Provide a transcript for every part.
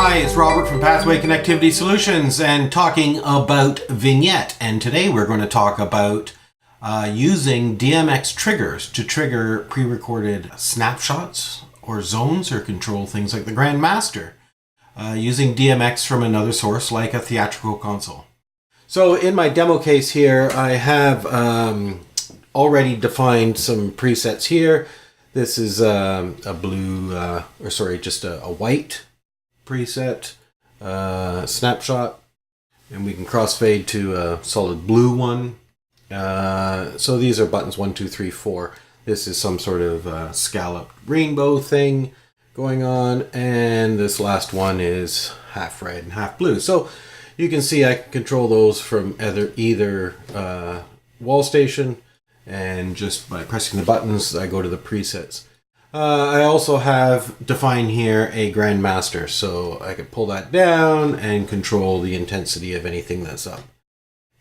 Hi, it's Robert from Pathway Connectivity Solutions and talking about Vignette. And today we're going to talk about using DMX triggers to trigger pre-recorded snapshots or zones or control things like the Grandmaster using DMX from another source like a theatrical console. So in my demo case here, I have already defined some presets here. This is a white preset, snapshot, and we can crossfade to a solid blue one. So these are buttons 1, 2, 3, 4. This is some sort of scalloped rainbow thing going on, and this last one is half red and half blue. So you can see I can control those from either wall station, and just by pressing the buttons I go to the presets. I also have defined here a Grandmaster, so I could pull that down and control the intensity of anything that's up.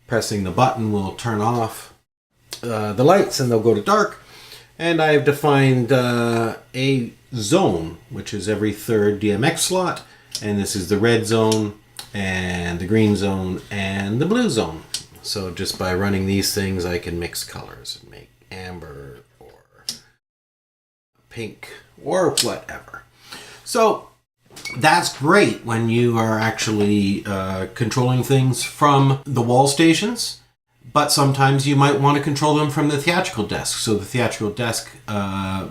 Pressing the button will turn off the lights and they'll go to dark. And I've defined a zone, which is every third DMX slot. And this is the red zone, and the green zone, and the blue zone. So just by running these things, I can mix colors and make amber or pink or whatever. So that's great when you are actually controlling things from the wall stations, but sometimes you might want to control them from the theatrical desk. So the theatrical desk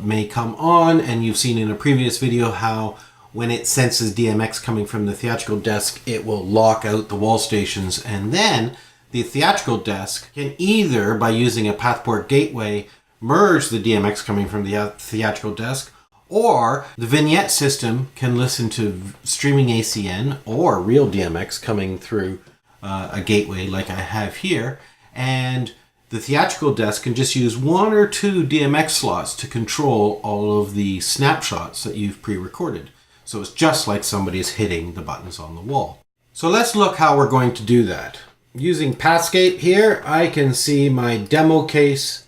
may come on, and you've seen in a previous video how when it senses DMX coming from the theatrical desk, it will lock out the wall stations, and then the theatrical desk can either, by using a pathport gateway, merge the DMX coming from the theatrical desk, or the Vignette system can listen to streaming ACN or real DMX coming through a gateway like I have here, and the theatrical desk can just use 1 or 2 DMX slots to control all of the snapshots that you've pre-recorded. So it's just like somebody's hitting the buttons on the wall. So let's look how we're going to do that. Using Pathscape here, I can see my demo case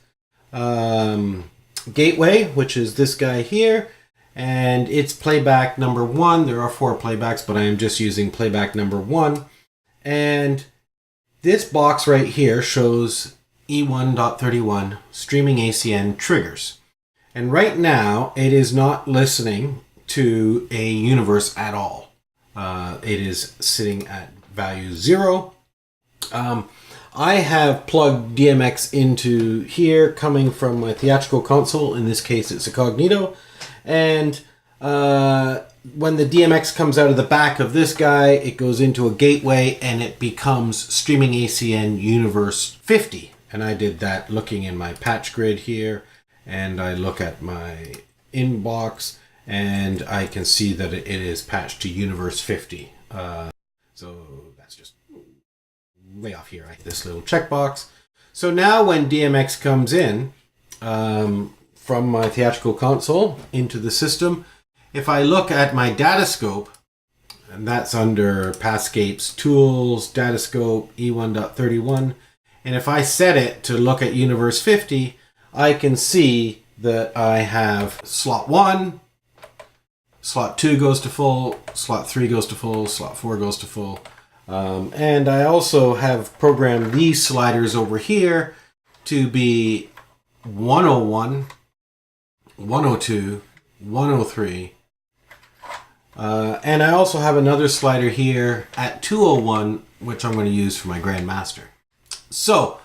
gateway, which is this guy here, and it's playback number 1. There are 4 playbacks, but I am just using playback number 1. And this box right here shows E1.31 streaming ACN triggers. And right now, it is not listening to a universe at all. It is sitting at value 0. I have plugged DMX into here coming from my theatrical console. In this case, it's a Cognito. And when the DMX comes out of the back of this guy, it goes into a gateway and it becomes streaming ACN universe 50. And I did that looking in my patch grid here, and I look at my inbox and I can see that it is patched to universe 50. So that's just way off here, this little checkbox. So now when DMX comes in from my theatrical console into the system, if I look at my datascope, and that's under Pathscape's Tools, Datascope, E1.31, and if I set it to look at universe 50, I can see that I have slot 1, slot 2 goes to full, slot 3 goes to full, slot 4 goes to full. And I also have programmed these sliders over here to be 101, 102, 103. And I also have another slider here at 201, which I'm going to use for my Grandmaster. So,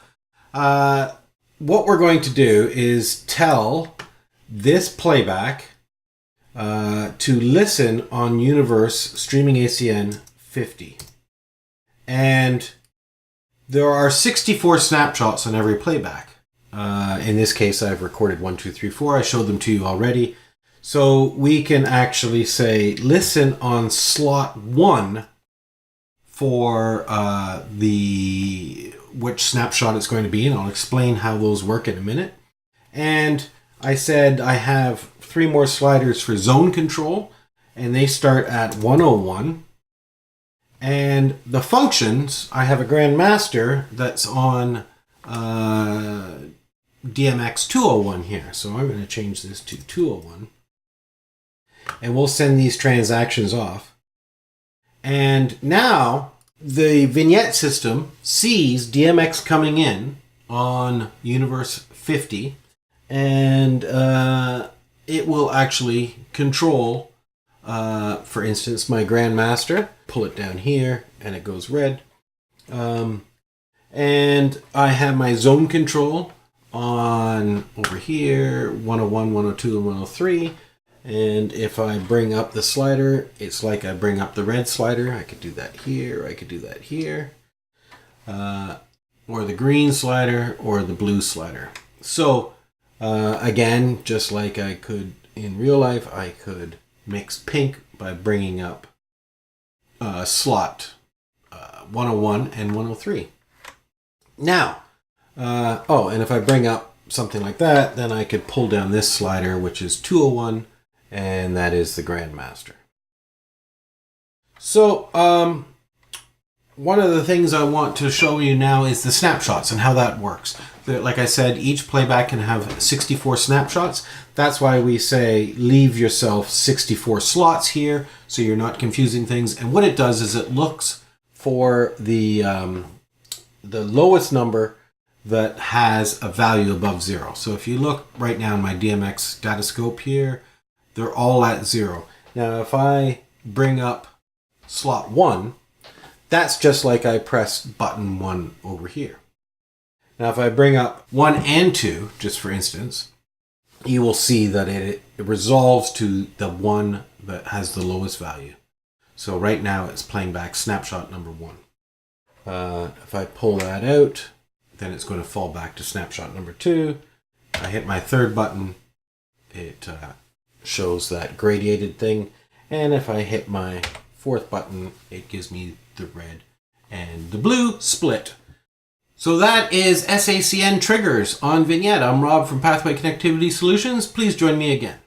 what we're going to do is tell this playback to listen on universe streaming ACN 50. And there are 64 snapshots on every playback. In this case, I've recorded 1, 2, 3, 4. I showed them to you already. So we can actually say, listen on slot 1 for which snapshot it's going to be, and I'll explain how those work in a minute. And I said I have 3 more sliders for zone control, and they start at 101. And the functions, I have a Grandmaster that's on DMX 201 here. So I'm going to change this to 201. And we'll send these transactions off. And now the vignette system sees DMX coming in on universe 50, and it will actually control, for instance, my Grandmaster. Pull it down here and it goes red. And I have my zone control on over here, 101, 102, and 103. And if I bring up the slider, it's like I bring up the red slider. I could do that here, I could do that here. Or the green slider, or the blue slider. So, again, just like I could in real life, I could mix pink by bringing up slot 101 and 103. Now, and if I bring up something like that, then I could pull down this slider, which is 201, and that is the Grandmaster. So, one of the things I want to show you now is the snapshots and how that works. Like I said, each playback can have 64 snapshots. That's why we say leave yourself 64 slots here so you're not confusing things. And what it does is it looks for the lowest number that has a value above 0. So if you look right now in my DMX datascope here, they're all at 0. Now if I bring up slot 1, that's just like I pressed button 1 over here. Now if I bring up 1 and 2, just for instance, you will see that it resolves to the one that has the lowest value. So right now it's playing back snapshot number 1. If I pull that out, then it's going to fall back to snapshot number 2. I hit my third button, it shows that gradiated thing. And if I hit my fourth button, it gives me the red and the blue split. So that is sACN triggers on Vignette. I'm Rob from Pathway Connectivity Solutions. Please join me again.